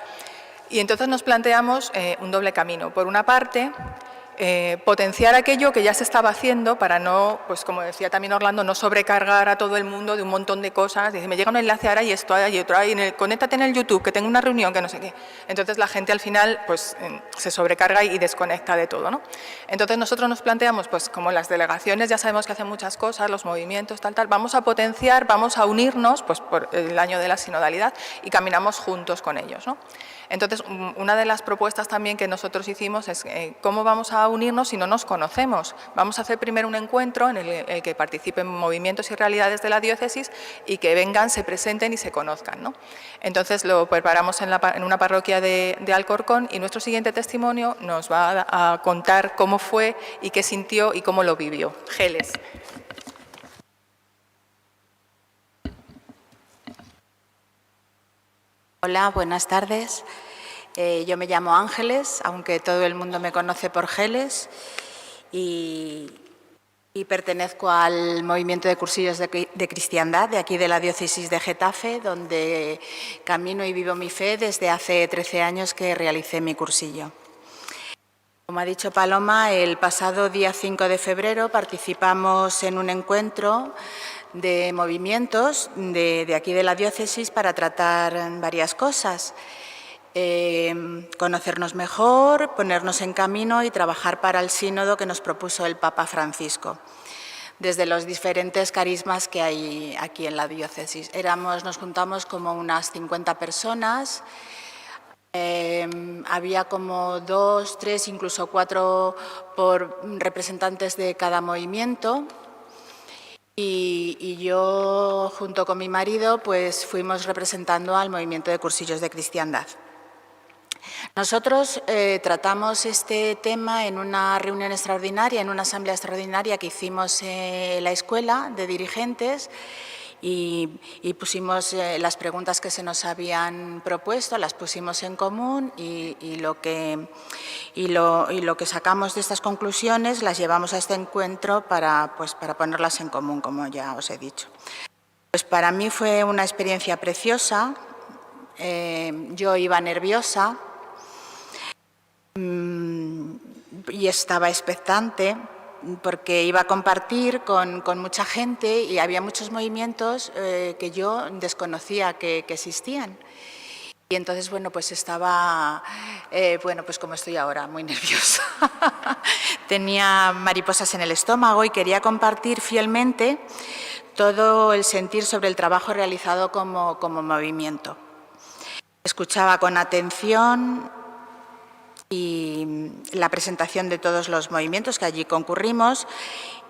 Y entonces nos planteamos un doble camino. Por una parte, potenciar aquello que ya se estaba haciendo para no, pues como decía también Orlando, no sobrecargar a todo el mundo de un montón de cosas. Dice, me llega un enlace ahora y esto hay otro, conéctate en el YouTube, que tengo una reunión, que no sé qué. Entonces la gente al final pues se sobrecarga y desconecta de todo, ¿no? Entonces nosotros nos planteamos, pues como las delegaciones ya sabemos que hacen muchas cosas, los movimientos, tal, vamos a potenciar, vamos a unirnos pues por el año de la sinodalidad y caminamos juntos con ellos, ¿no? Entonces, una de las propuestas también que nosotros hicimos es cómo vamos a unirnos si no nos conocemos. Vamos a hacer primero un encuentro en el que participen movimientos y realidades de la diócesis y que vengan, se presenten y se conozcan, ¿no? Entonces, lo preparamos en una parroquia de Alcorcón y nuestro siguiente testimonio nos va a contar cómo fue y qué sintió y cómo lo vivió. Geles. Hola, buenas tardes. Yo me llamo Ángeles, aunque todo el mundo me conoce por Geles, y pertenezco al movimiento de cursillos de cristiandad de aquí de la diócesis de Getafe, donde camino y vivo mi fe desde hace 13 años que realicé mi cursillo. Como ha dicho Paloma, el pasado día 5 de febrero participamos en un encuentro de movimientos de aquí de la diócesis para tratar varias cosas. Conocernos mejor, ponernos en camino y trabajar para el sínodo que nos propuso el Papa Francisco. desde los diferentes carismas que hay aquí en la diócesis. Nos juntamos como unas 50 personas. Había como 2, 3, incluso 4 representantes de cada movimiento. Y yo, junto con mi marido, pues fuimos representando al movimiento de cursillos de cristiandad. Nosotros tratamos este tema en una reunión extraordinaria, en una asamblea extraordinaria que hicimos en la escuela de dirigentes y pusimos las preguntas que se nos habían propuesto, las pusimos en común y lo que sacamos de estas conclusiones las llevamos a este encuentro para ponerlas en común, como ya os he dicho. Pues para mí fue una experiencia preciosa. Yo iba nerviosa y estaba expectante porque iba a compartir con mucha gente y había muchos movimientos que yo desconocía que existían. Y entonces, bueno, pues estaba, pues como estoy ahora, muy nerviosa. Tenía mariposas en el estómago y quería compartir fielmente todo el sentir sobre el trabajo realizado como movimiento. Escuchaba con atención y la presentación de todos los movimientos que allí concurrimos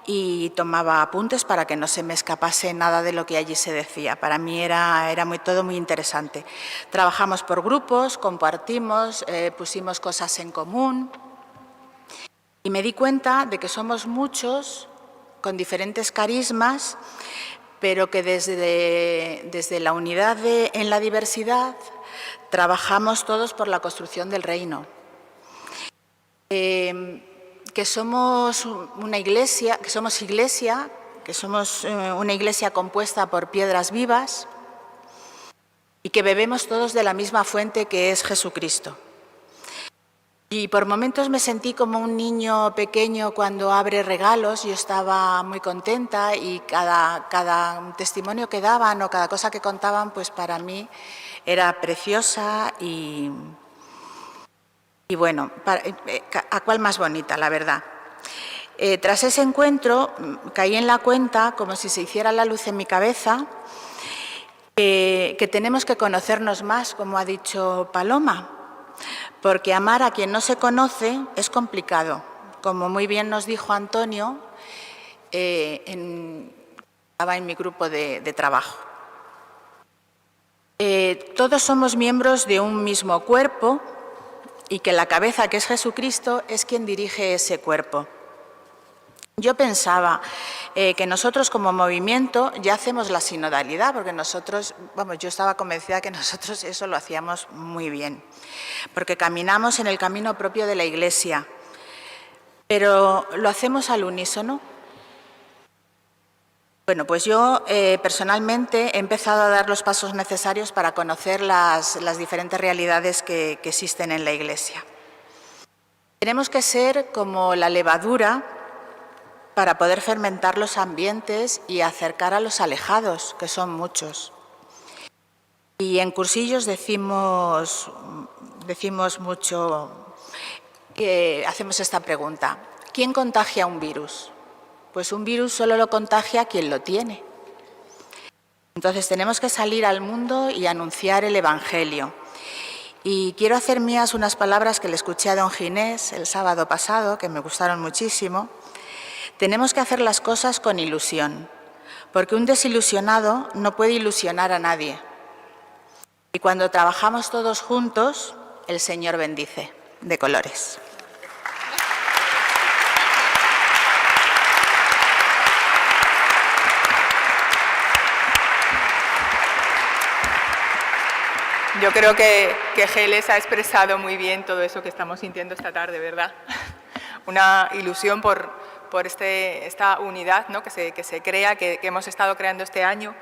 y tomaba apuntes para que no se me escapase nada de lo que allí se decía. Para mí era todo muy interesante. Trabajamos por grupos, compartimos, pusimos cosas en común y me di cuenta de que somos muchos con diferentes carismas, pero que desde la unidad en la diversidad trabajamos todos por la construcción del reino. Que somos una iglesia, una iglesia compuesta por piedras vivas y que bebemos todos de la misma fuente que es Jesucristo. Y por momentos me sentí como un niño pequeño cuando abre regalos. Yo estaba muy contenta y cada testimonio que daban o cada cosa que contaban, pues para mí era preciosa y bueno, ¿a cuál más bonita, la verdad? Tras ese encuentro caí en la cuenta, como si se hiciera la luz en mi cabeza, que tenemos que conocernos más, como ha dicho Paloma, porque amar a quien no se conoce es complicado. Como muy bien nos dijo Antonio, estaba en mi grupo de trabajo. Todos somos miembros de un mismo cuerpo y que la cabeza, que es Jesucristo, es quien dirige ese cuerpo. Yo pensaba que nosotros como movimiento ya hacemos la sinodalidad, porque nosotros, yo estaba convencida que nosotros eso lo hacíamos muy bien, porque caminamos en el camino propio de la Iglesia, pero ¿lo hacemos al unísono? Bueno, pues yo personalmente he empezado a dar los pasos necesarios para conocer las diferentes realidades que existen en la Iglesia. Tenemos que ser como la levadura para poder fermentar los ambientes y acercar a los alejados, que son muchos. Y en cursillos decimos mucho, hacemos esta pregunta: ¿quién contagia un virus? Pues un virus solo lo contagia quien lo tiene. Entonces tenemos que salir al mundo y anunciar el Evangelio. Y quiero hacer mías unas palabras que le escuché a don Ginés el sábado pasado, que me gustaron muchísimo. Tenemos que hacer las cosas con ilusión, porque un desilusionado no puede ilusionar a nadie. Y cuando trabajamos todos juntos, el Señor bendice, de colores. Yo creo que Geles ha expresado muy bien todo eso que estamos sintiendo esta tarde, ¿verdad? Una ilusión por esta unidad, ¿no? que se crea, que hemos estado creando este año,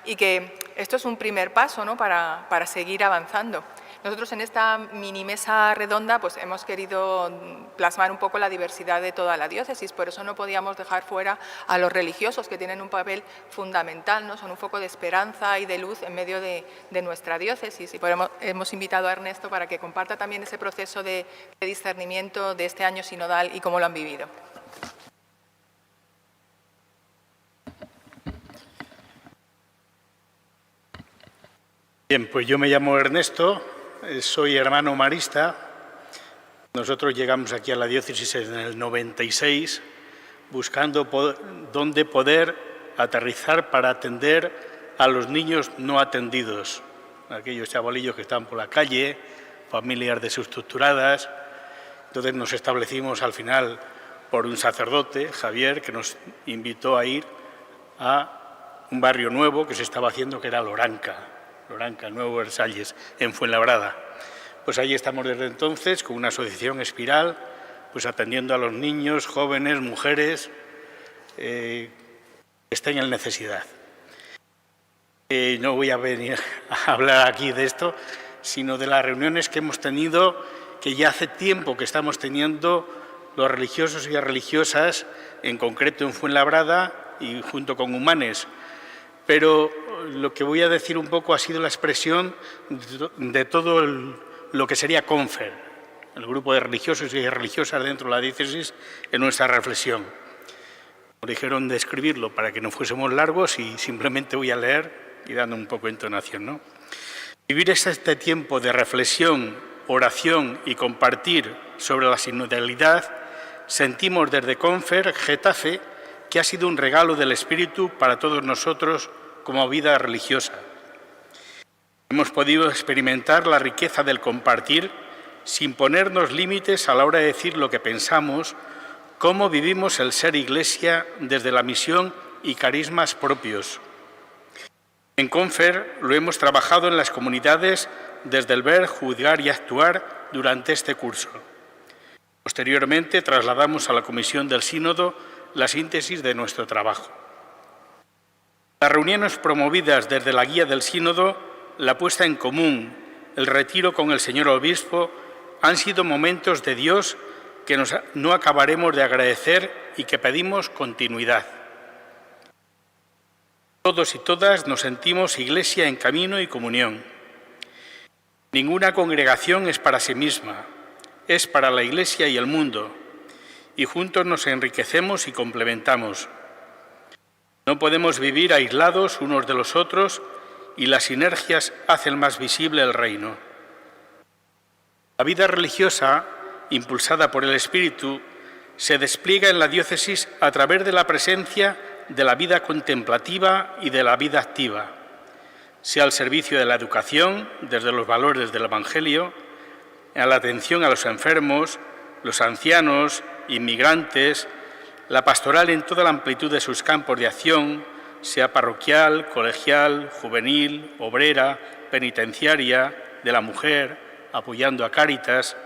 y que esto es un primer paso, ¿no? para seguir avanzando. Nosotros en esta mini mesa redonda pues hemos querido plasmar un poco la diversidad de toda la diócesis, por eso no podíamos dejar fuera a los religiosos, que tienen un papel fundamental, ¿no? Son un foco de esperanza y de luz en medio de nuestra diócesis, y hemos invitado a Ernesto para que comparta también ese proceso de discernimiento de este año sinodal y cómo lo han vivido. Bien, pues yo me llamo Ernesto, soy hermano marista. Nosotros llegamos aquí a la diócesis en el 96 buscando dónde poder aterrizar para atender a los niños no atendidos, aquellos chavalillos que están por la calle, familias desestructuradas. Entonces nos establecimos al final por un sacerdote, Javier, que nos invitó a ir a un barrio nuevo que se estaba haciendo, que era Loranca, Nuevo Versalles, en Fuenlabrada. Pues ahí estamos desde entonces con una asociación Espiral, pues atendiendo a los niños, jóvenes, mujeres que estén en necesidad. No voy a venir a hablar aquí de esto, sino de las reuniones que hemos tenido, que ya hace tiempo que estamos teniendo los religiosos y las religiosas, en concreto en Fuenlabrada y junto con Humanes. Pero lo que voy a decir un poco ha sido la expresión de todo lo que sería CONFER, el grupo de religiosos y religiosas dentro de la diócesis, en nuestra reflexión. Nos dijeron de escribirlo para que no fuésemos largos y simplemente voy a leer y dando un poco de entonación, ¿no? Vivir este tiempo de reflexión, oración y compartir sobre la sinodalidad, sentimos desde CONFER Getafe que ha sido un regalo del Espíritu para todos nosotros como vida religiosa. Hemos podido experimentar la riqueza del compartir sin ponernos límites a la hora de decir lo que pensamos, cómo vivimos el ser Iglesia desde la misión y carismas propios. En CONFER lo hemos trabajado en las comunidades desde el ver, juzgar y actuar durante este curso. Posteriormente trasladamos a la Comisión del Sínodo la síntesis de nuestro trabajo. Las reuniones promovidas desde la guía del Sínodo, la puesta en común, el retiro con el señor obispo, han sido momentos de Dios que no acabaremos de agradecer y que pedimos continuidad. Todos y todas nos sentimos Iglesia en camino y comunión. Ninguna congregación es para sí misma, es para la Iglesia y el mundo, y juntos nos enriquecemos y complementamos. No podemos vivir aislados unos de los otros y las sinergias hacen más visible el reino. La vida religiosa, impulsada por el Espíritu, se despliega en la diócesis a través de la presencia de la vida contemplativa y de la vida activa, sea al servicio de la educación, desde los valores del Evangelio, a la atención a los enfermos, los ancianos, inmigrantes, la pastoral en toda la amplitud de sus campos de acción, sea parroquial, colegial, juvenil, obrera, penitenciaria, de la mujer, apoyando a Cáritas.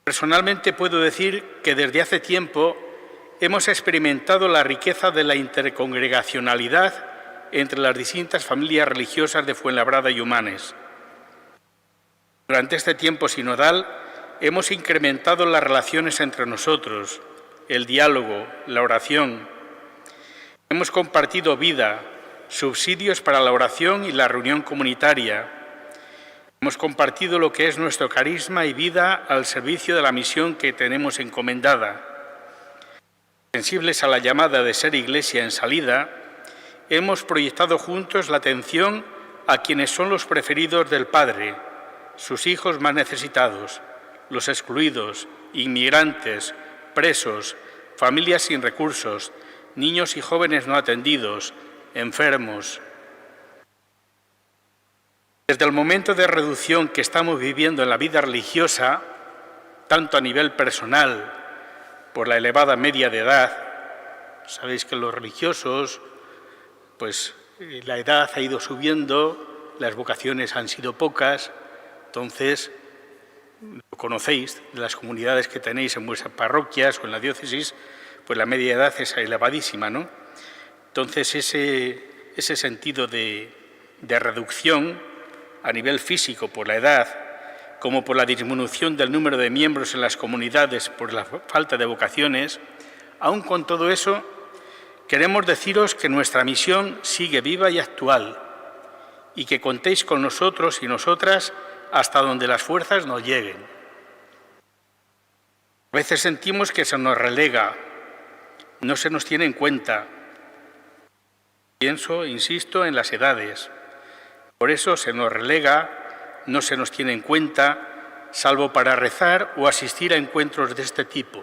Personalmente puedo decir que desde hace tiempo hemos experimentado la riqueza de la intercongregacionalidad entre las distintas familias religiosas de Fuenlabrada y Humanes. Durante este tiempo sinodal hemos incrementado las relaciones entre nosotros, el diálogo, la oración. Hemos compartido vida, subsidios para la oración y la reunión comunitaria. Hemos compartido lo que es nuestro carisma y vida al servicio de la misión que tenemos encomendada. Sensibles a la llamada de ser Iglesia en salida, hemos proyectado juntos la atención a quienes son los preferidos del Padre, sus hijos más necesitados, los excluidos, inmigrantes, presos, familias sin recursos, niños y jóvenes no atendidos, enfermos. Desde el momento de reducción que estamos viviendo en la vida religiosa, tanto a nivel personal, por la elevada media de edad, sabéis que los religiosos, pues la edad ha ido subiendo, las vocaciones han sido pocas, entonces lo conocéis, de las comunidades que tenéis en vuestras parroquias o en la diócesis, pues la media edad es elevadísima, ¿no? Entonces ese sentido de reducción a nivel físico por la edad, como por la disminución del número de miembros en las comunidades por la falta de vocaciones, aún con todo eso, queremos deciros que nuestra misión sigue viva y actual y que contéis con nosotros y nosotras hasta donde las fuerzas nos lleguen. A veces sentimos que se nos relega, no se nos tiene en cuenta. Pienso, insisto, en las edades. Por eso se nos relega, no se nos tiene en cuenta, salvo para rezar o asistir a encuentros de este tipo.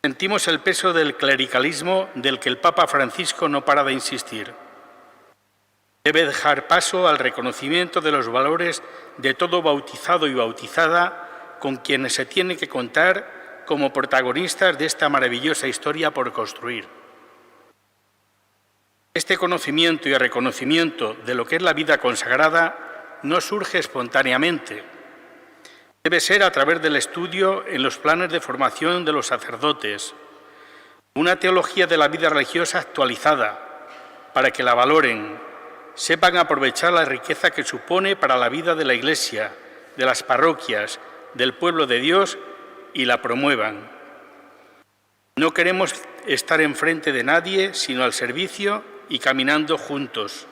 Sentimos el peso del clericalismo del que el Papa Francisco no para de insistir. Debe dejar paso al reconocimiento de los valores de todo bautizado y bautizada con quienes se tiene que contar como protagonistas de esta maravillosa historia por construir. Este conocimiento y reconocimiento de lo que es la vida consagrada no surge espontáneamente. Debe ser a través del estudio en los planes de formación de los sacerdotes, una teología de la vida religiosa actualizada para que la valoren, sepan aprovechar la riqueza que supone para la vida de la Iglesia, de las parroquias, del pueblo de Dios y la promuevan. No queremos estar enfrente de nadie, sino al servicio y caminando juntos.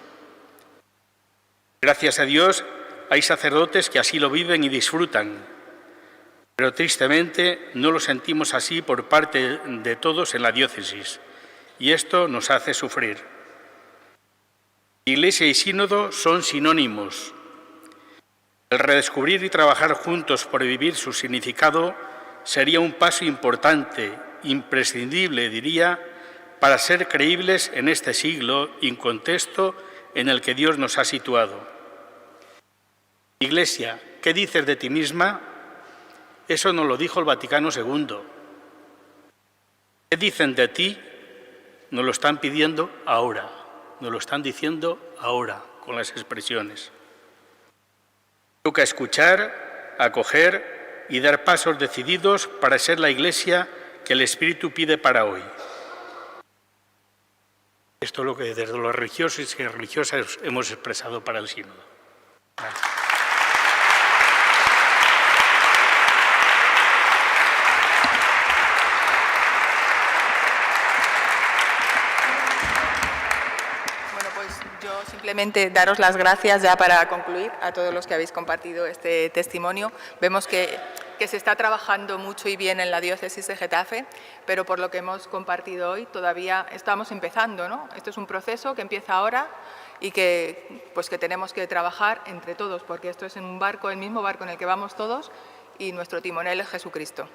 Gracias a Dios hay sacerdotes que así lo viven y disfrutan, pero tristemente no lo sentimos así por parte de todos en la diócesis, y esto nos hace sufrir. Iglesia y sínodo son sinónimos. El redescubrir y trabajar juntos por vivir su significado sería un paso importante, imprescindible, diría, para ser creíbles en este siglo y contexto en el que Dios nos ha situado. Iglesia, ¿qué dices de ti misma? Eso nos lo dijo el Vaticano II. ¿Qué dicen de ti? Nos lo están pidiendo ahora, nos lo están diciendo ahora con las expresiones. Toca escuchar, acoger y dar pasos decididos para ser la Iglesia que el Espíritu pide para hoy. Esto es lo que desde los religiosos y religiosas hemos expresado para el sínodo. Gracias. Simplemente daros las gracias ya para concluir a todos los que habéis compartido este testimonio. Vemos que se está trabajando mucho y bien en la diócesis de Getafe, pero por lo que hemos compartido hoy todavía estamos empezando, ¿no? Esto es un proceso que empieza ahora y que tenemos que trabajar entre todos, porque esto es en un barco, el mismo barco en el que vamos todos, y nuestro timonel es Jesucristo.